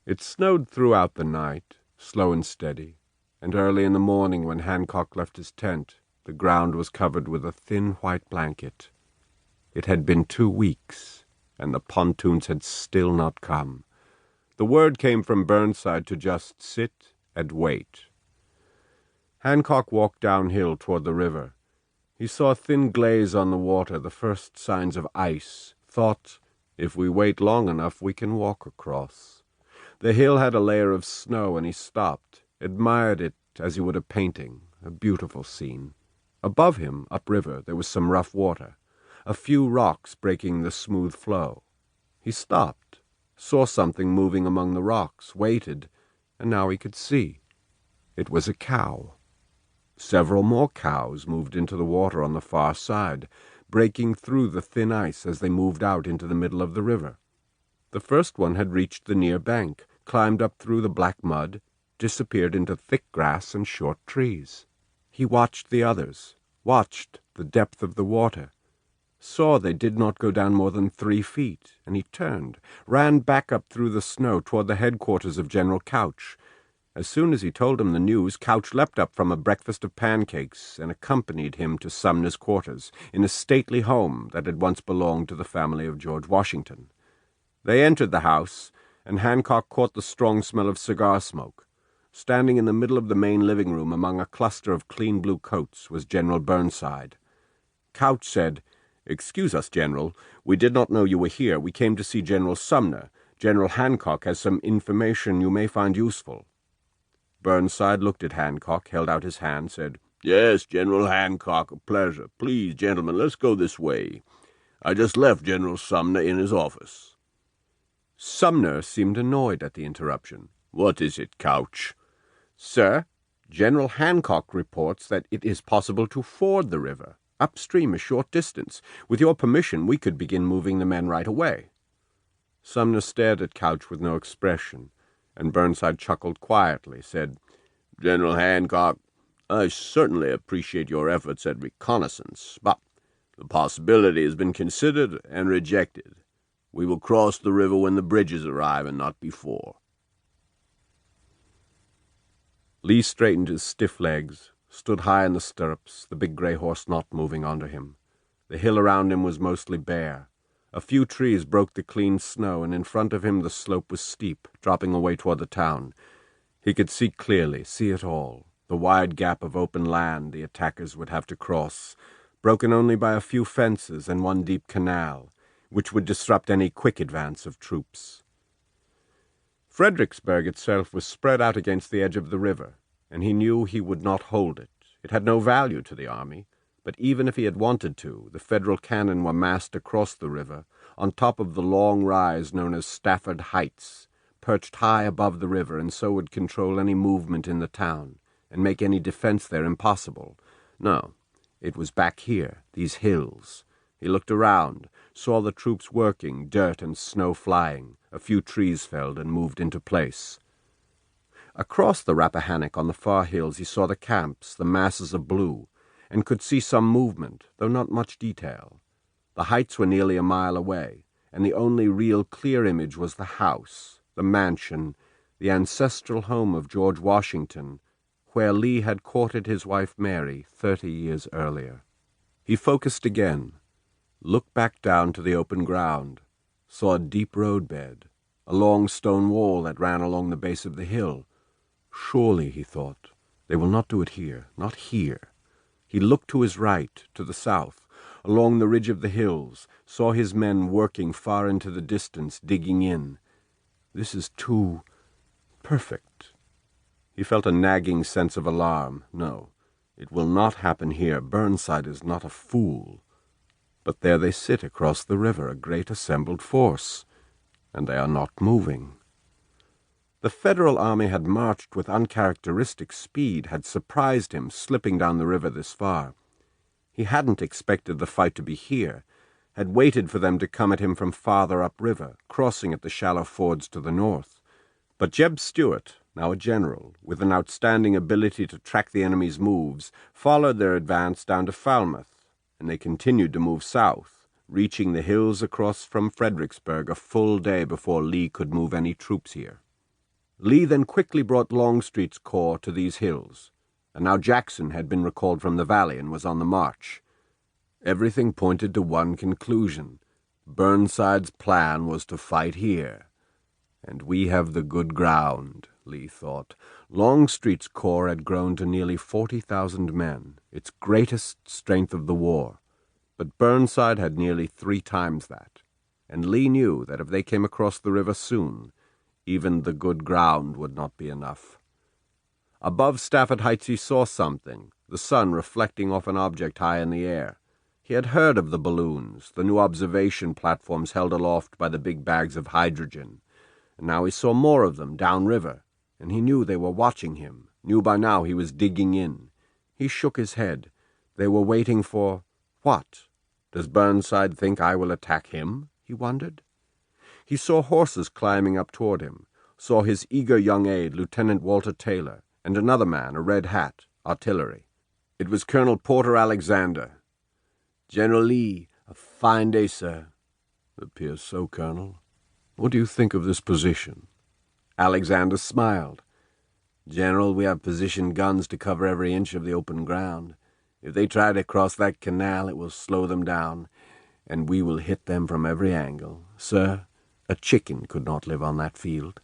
It snowed throughout the night, slow and steady, and early in the morning when Hancock left his tent, the ground was covered with a thin white blanket. It had been 2 weeks, and the pontoons had still not come. The word came from Burnside to just sit and wait. Hancock walked downhill toward the river. He saw a thin glaze on the water, the first signs of ice, thought, if we wait long enough, we can walk across. The hill had a layer of snow, and he stopped, admired it as he would a painting, a beautiful scene. Above him, upriver, there was some rough water, a few rocks breaking the smooth flow. He stopped, saw something moving among the rocks, waited, and now he could see. It was a cow. Several more cows moved into the water on the far side, breaking through the thin ice as they moved out into the middle of the river. The first one had reached the near bank, climbed up through the black mud, disappeared into thick grass and short trees. He watched the others, watched the depth of the water, saw they did not go down more than 3 feet, and he turned, ran back up through the snow toward the headquarters of General Couch. As soon as he told him the news, Couch leapt up from a breakfast of pancakes and accompanied him to Sumner's quarters, in a stately home that had once belonged to the family of George Washington. They entered the house, and Hancock caught the strong smell of cigar smoke. Standing in the middle of the main living room among a cluster of clean blue coats was General Burnside. Couch said, "Excuse us, General. We did not know you were here. We came to see General Sumner. General Hancock has some information you may find useful." Burnside looked at Hancock, held out his hand, said, "Yes, General Hancock, a pleasure. Please, gentlemen, let's go this way. I just left General Sumner in his office." Sumner seemed annoyed at the interruption. "What is it, Couch?" "Sir, General Hancock reports that it is possible to ford the river, upstream a short distance. With your permission, we could begin moving the men right away." Sumner stared at Couch with no expression, and Burnside chuckled quietly, said, "General Hancock, I certainly appreciate your efforts at reconnaissance, but the possibility has been considered and rejected. We will cross the river when the bridges arrive and not before." Lee straightened his stiff legs, stood high in the stirrups, the big gray horse not moving under him. The hill around him was mostly bare. A few trees broke the clean snow, and in front of him the slope was steep, dropping away toward the town. He could see clearly, see it all, the wide gap of open land the attackers would have to cross, broken only by a few fences and one deep canal, which would disrupt any quick advance of troops. Fredericksburg itself was spread out against the edge of the river, and he knew he would not hold it. It had no value to the army, but even if he had wanted to, the Federal cannon were massed across the river, on top of the long rise known as Stafford Heights, perched high above the river, and so would control any movement in the town, and make any defense there impossible. No, it was back here, these hills. He looked around, saw the troops working, dirt and snow flying, a few trees felled and moved into place. Across the Rappahannock on the far hills he saw the camps, the masses of blue, and could see some movement, though not much detail. The heights were nearly a mile away, and the only real clear image was the house, the mansion, the ancestral home of George Washington, where Lee had courted his wife Mary 30 years earlier. He focused again, looked back down to the open ground, saw a deep roadbed, a long stone wall that ran along the base of the hill. Surely, he thought, they will not do it here, not here. He looked to his right, to the south, along the ridge of the hills, saw his men working far into the distance, digging in. This is too perfect. He felt a nagging sense of alarm. No, it will not happen here. Burnside is not a fool. But there they sit across the river, a great assembled force, and they are not moving. The Federal army had marched with uncharacteristic speed, had surprised him, slipping down the river this far. He hadn't expected the fight to be here, had waited for them to come at him from farther upriver, crossing at the shallow fords to the north. But Jeb Stuart, now a general, with an outstanding ability to track the enemy's moves, followed their advance down to Falmouth, and they continued to move south, reaching the hills across from Fredericksburg a full day before Lee could move any troops here. Lee then quickly brought Longstreet's corps to these hills, and now Jackson had been recalled from the valley and was on the march. Everything pointed to one conclusion. Burnside's plan was to fight here. And we have the good ground, Lee thought. Longstreet's corps had grown to nearly 40,000 men, its greatest strength of the war. But Burnside had nearly 3 times that, and Lee knew that if they came across the river soon, even the good ground would not be enough. Above Stafford Heights he saw something, the sun reflecting off an object high in the air. He had heard of the balloons, the new observation platforms held aloft by the big bags of hydrogen, and now he saw more of them downriver, and he knew they were watching him, knew by now he was digging in. He shook his head. They were waiting for what? Does Burnside think I will attack him? He wondered. He saw horses climbing up toward him, saw his eager young aide, Lieutenant Walter Taylor, and another man, a red hat, artillery. It was Colonel Porter Alexander. "General Lee, a fine day, sir." "Appears so, Colonel. What do you think of this position?" Alexander smiled. "General, we have positioned guns to cover every inch of the open ground. If they try to cross that canal, it will slow them down, and we will hit them from every angle. Sir, a chicken could not live on that field."